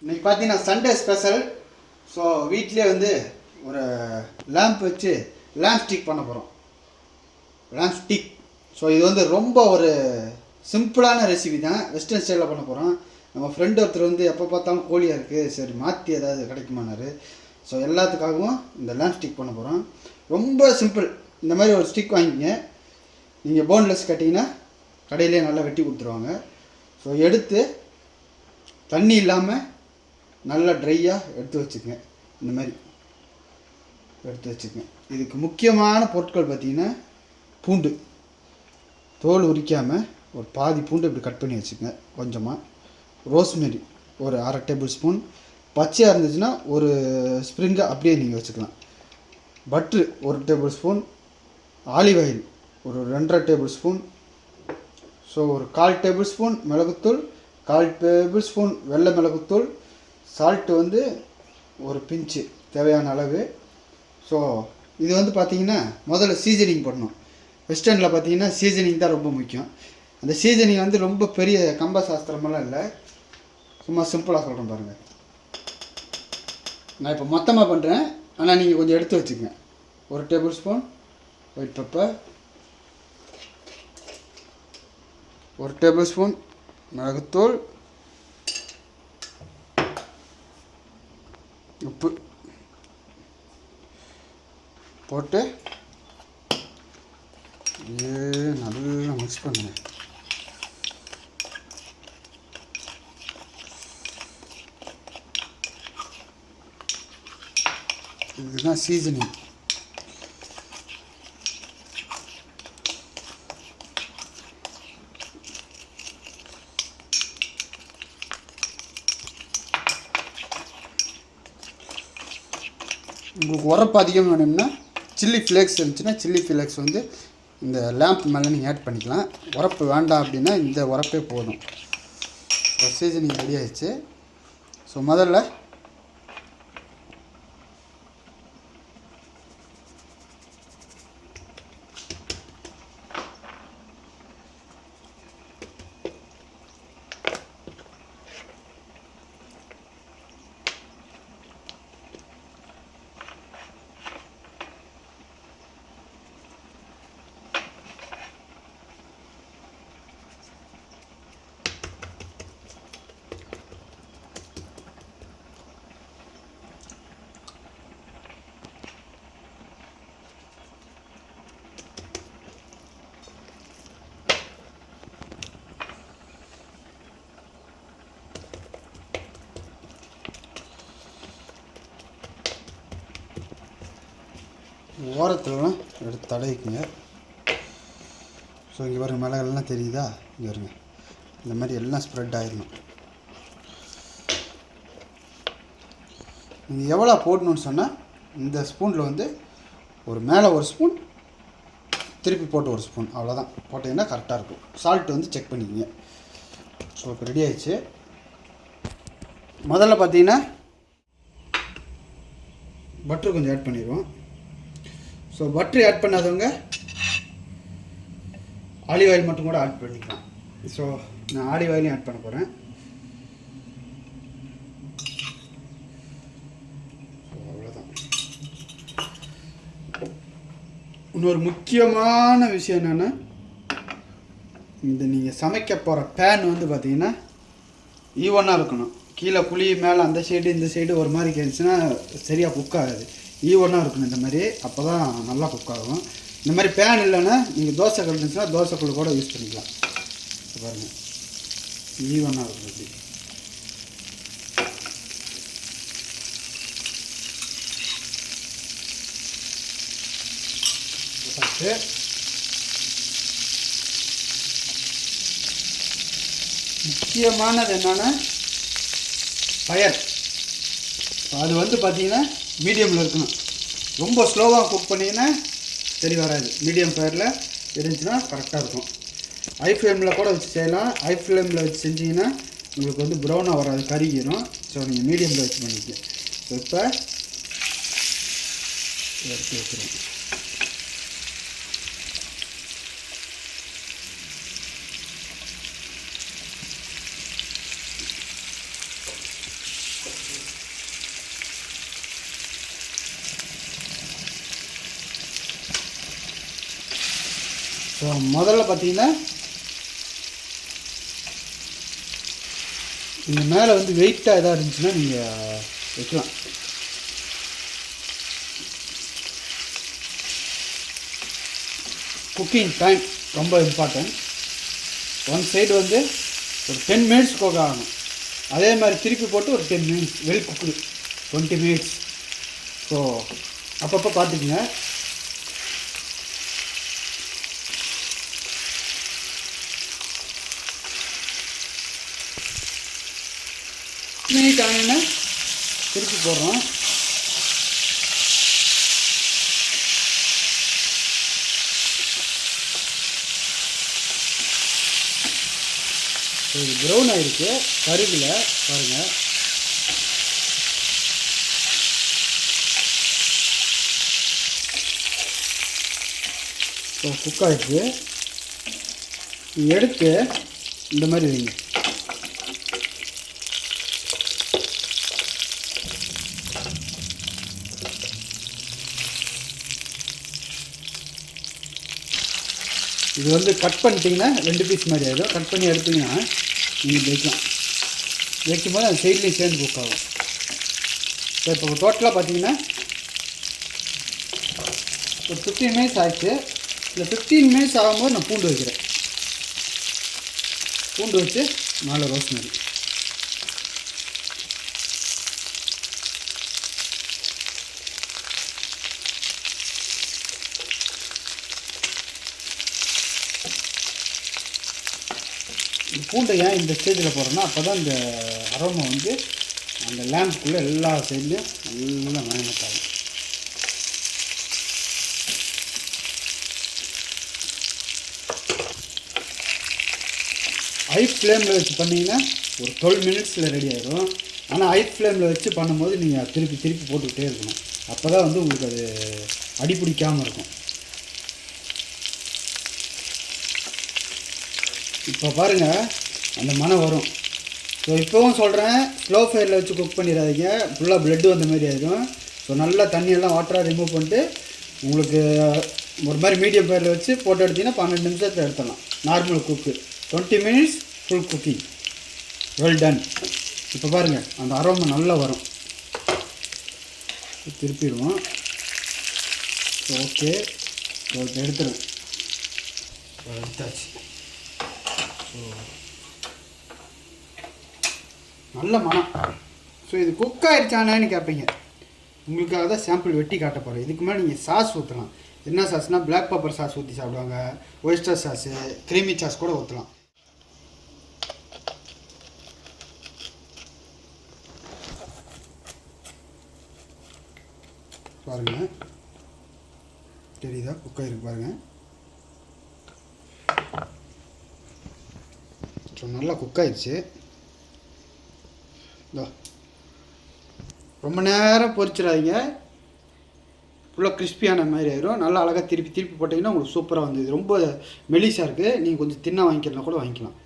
இன்றைக்கி பார்த்தீங்கன்னா Sunday special. So வீட்டிலே வந்து ஒரு லேம்ப் வச்சு லேம்ப் ஸ்டிக் பண்ண போகிறோம். Lamp stick. ஸோ இது வந்து ரொம்ப ஒரு சிம்பிளான ரெசிபி தான். வெஸ்டர்ன் ஸ்டைலில் பண்ண போகிறோம். நம்ம ஃப்ரெண்டு ஒருத்தர் வந்து எப்போ பார்த்தாலும் கோழியாக இருக்குது, சரி மாற்றி ஏதாவது கிடைக்குமானாரு. ஸோ எல்லாத்துக்காகவும் இந்த லேம்ப் ஸ்டிக் பண்ண போகிறோம். ரொம்ப சிம்பிள். இந்த மாதிரி ஒரு ஸ்டிக் வாங்கிங்க. நீங்கள் போன்லெஸ் கட்டிங்கன்னா கடையிலே நல்லா வெட்டி கொடுத்துருவாங்க. ஸோ எடுத்து தண்ணி இல்லாமல் நல்லா ட்ரையாக எடுத்து வச்சுக்கங்க. இந்த மாதிரி எடுத்து வச்சுக்கங்க. இதுக்கு முக்கியமான பொருட்கள் பார்த்திங்கன்னா பூண்டு, தோல் உரிக்காமல் ஒரு பாதி பூண்டு இப்படி கட் பண்ணி வச்சுக்கங்க. கொஞ்சமாக ரோஸ்மெரி ஒரு 1/2 டேபிள் ஸ்பூன், பச்சையாக இருந்துச்சுன்னா ஒரு ஸ்ப்ரிங்கை அப்படியே நீங்கள் வச்சுக்கலாம். Butter 1 table spoon, olive oil ஒரு 2.5 டேபிள் ஸ்பூன், ஸோ ஒரு 1/4 டேபிள் ஸ்பூன் மிளகுத்தூள், 1/4 டேபிள் ஸ்பூன் வெள்ளை மிளகுத்தூள், சால்ட்டு வந்து ஒரு பிஞ்சு தேவையான அளவு. ஸோ இது வந்து பார்த்திங்கன்னா முதல்ல சீசனிங் பண்ணணும். வெஸ்டர்னில் பார்த்திங்கன்னா சீசனிங் தான் ரொம்ப முக்கியம். அந்த சீசனிங் வந்து ரொம்ப பெரிய கம்ப சாஸ்திரமெல்லாம் இல்லை, சும்மா சிம்பிளாக சொல்கிறேன் பாருங்கள். நான் இப்போ மொத்தமாக பண்ணுறேன், ஆனால் நீங்கள் கொஞ்சம் எடுத்து வச்சுக்கங்க. 1 table spoon white pepper, 1 table spoon மிளகுத்தூள், உப்பு போட்டு நல்லா மிக்ஸ் பண்ணுங்க. இதுதான் சீசனிங். உங்களுக்கு உரப்பு அதிகம் வேணும்னா சில்லி ஃப்ளேக்ஸ் இருந்துச்சுன்னா சில்லி ஃப்ளேக்ஸ் வந்து இந்த லேம்ப் மேலே நீங்கள் ஆட் பண்ணிக்கலாம். உரப்பு வேண்டாம் அப்படின்னா இந்த உரப்பே போதும். சீசனிங் ரெடி ஆயிடுச்சு. ஸோ முதல்ல ஓரத்துலலாம் எடுத்து தடவிக்குங்க. ஸோ இங்கே பாருங்கள், மிளகெல்லாம் தெரியுதா? இங்கே வருங்க, இந்த மாதிரி எல்லாம் ஸ்ப்ரெட் ஆகிடணும். நீங்கள் எவ்வளோ போடணுன்னு சொன்னால் இந்த ஸ்பூனில் வந்து ஒரு மேலே ஒரு ஸ்பூன், திருப்பி போட்டு ஒரு ஸ்பூன், அவ்வளோதான் போட்டிங்கன்னா கரெக்டாக இருக்கும். சால்ட் வந்து செக் பண்ணிக்கோங்க. ஸோ இப்போ ரெடி ஆயிடுச்சு. முதல்ல பார்த்தீங்கன்னா பட்டர் கொஞ்சம் ஆட் பண்ணிடுவோம். ஸோ பட்டர் ஆட் பண்ணாதவங்க ஆலிவ் ஆயில் மட்டும் கூட ஆட் பண்ணிக்கலாம். ஸோ நான் ஆலிவ் ஆயிலையும் ஆட் பண்ண போகிறேன். ஸோ அவ்வளோதான். இன்னொரு முக்கியமான விஷயம் என்னென்னா, இந்த நீங்கள் சமைக்க போகிற பேன் வந்து பார்த்திங்கன்னா ஈவனாக இருக்கணும். கீழே குழி மேலே அந்த சைடு இந்த சைடு ஒரு மாதிரி கேட்டுச்சுன்னா சரியாக குக் ஆகாது. ஈவனாக இருக்கணும் இந்த மாதிரி, அப்போ தான் நல்லா குக் ஆகும். இந்த மாதிரி பேன் இல்லைன்னா நீங்கள் தோசை கல் இருந்துச்சுன்னா தோசைக்குள்ள கூட யூஸ் பண்ணிக்கலாம். பாருங்கள், ஈவனாக இருக்கும். அப்படி முக்கியமானது என்னென்னா ஃபயர். அது வந்து பார்த்திங்கன்னா மீடியமில் இருக்கணும். ரொம்ப ஸ்லோவாக குக் பண்ணிங்கன்னா சரி வராது. மீடியம் ஃபயரில் இருந்துச்சுன்னா கரெக்டாக இருக்கும். ஹை ஃப்ளேமில் கூட வச்சு செய்யலாம். ஹை ஃப்ளேமில் வச்சு செஞ்சிங்கன்னா உங்களுக்கு வந்து ப்ரௌனாக வராது, கருகிடும். ஸோ நீங்கள் மீடியமில் வச்சு பண்ணிக்க. ஸோ இப்போ எடுத்து வச்சுருவோம். ஸோ முதல்ல பார்த்தீங்கன்னா இந்த மேலே வந்து வெயிட்டாக எதாவது இருந்துச்சுன்னா நீங்கள் வைக்கலாம். குக்கிங் டைம் ரொம்ப இம்பார்ட்டன்ட். ஒன் சைடு வந்து ஒரு 10 மினிட்ஸ் குக் ஆகணும். அதே மாதிரி திருப்பி போட்டு ஒரு 10 மினிட்ஸ், வெல் குக்கு 20 மினிட்ஸ். ஸோ அப்பப்போ பார்த்துக்குங்க. மினிட் ஆனோன்னா திருப்பி போடுறோம். இது ப்ரௌன் ஆகிருக்கு, கருகில் பாருங்கள். ஸோ குக் ஆகிடுச்சு. எடுத்து இந்த மாதிரி வைங்க. இது வந்து கட் பண்ணிட்டீங்கன்னா 2 பீஸ் மாதிரி ஆகிடும். கட் பண்ணி எடுத்திங்கன்னா நீங்கள் வைக்கலாம். வைக்கும்போது அது சைட்லேயும் சேர்ந்து குக் ஆகும். ஸோ இப்போ டோட்டலாக பார்த்தீங்கன்னா ஒரு 15 மினிட்ஸ் ஆகிடுச்சு. இல்லை 15 மினிட்ஸ் ஆகும்போது நான் பூண்டு வைக்கிறேன். பூண்டு வச்சு 4 ரோஸ்மெரி. இந்த பூண்டை ஏன் இந்த ஸ்டேஜில் போடுறோன்னா அப்போ தான் இந்த அரோமா வந்து அந்த லேம்புக்குள்ளே எல்லா சைட்லேயும் நல்லா மேனேஜ் ஆகும். ஹை ஃப்ளேமில் வச்சு பண்ணிங்கன்னா ஒரு 12 மினிட்ஸில் ரெடி ஆகிடும். ஆனால் ஹை ஃப்ளேமில் வச்சு பண்ணும்போது நீங்கள் திருப்பி திருப்பி போட்டுக்கிட்டே இருக்கணும். அப்போ தான் வந்து உங்களுக்கு அது அடிப்பிடிக்காமல் இருக்கும். இப்போ பாருங்கள் அந்த மனம் வரும். ஸோ இப்போவும் சொல்கிறேன், ஸ்லோ ஃபயரில் வச்சு குக் பண்ணிடாதீங்க. ஃபுல்லாக ப்ளட்டு வந்த மாதிரி ஆகிடும். ஸோ நல்லா தண்ணியெல்லாம் வாட்டராக ரிமூவ் பண்ணிட்டு உங்களுக்கு ஒரு மாதிரி மீடியம் ஃபயரில் வச்சு போட்டு எடுத்திங்கன்னா 12 நிமிஷத்தில் எடுத்துடலாம். நார்மல் குக்கு 20 minutes full cooking, well done. இப்போ பாருங்கள் அந்த அரோமா நல்லா வரும். திருப்பிடுவோம். ஓகே, ஸோ இப்போ எடுத்துருவேன். எடுத்தாச்சு. ஸோ நல்ல மனம். ஸோ இது குக் ஆகிடுச்சானேன்னு கேட்பீங்க. உங்களுக்காக தான் சாம்பிள் வெட்டி காட்ட போகிறேன். இதுக்கு மேலே நீங்கள் சாஸ் ஊற்றலாம். என்ன சாஸ்னால் பிளாக் பெப்பர் சாஸ் ஊற்றி சாப்பிடுவாங்க, ஒயிஸ்டர் சாஸு, க்ரீமி சாஸ் கூட ஊற்றலாம். பாருங்கள், தெரியுதா குக் ஆகிருக்கு பாருங்கள். ஸோ நல்லா குக் ஆகிடுச்சு. ரொம்ப நேரம் பொரிச்சிடாதீங்க, ஃபுல்லாக கிறிஸ்பியான மாதிரி ஆயிடும். நல்லா அழகாக திருப்பி திருப்பி போட்டிங்கன்னா உங்களுக்கு சூப்பராக வந்து. இது ரொம்ப மெலிசாக இருக்குது. நீங்கள் கொஞ்சம் தின்னாக வாங்கிக்கிறனா கூட வாங்கிக்கலாம்.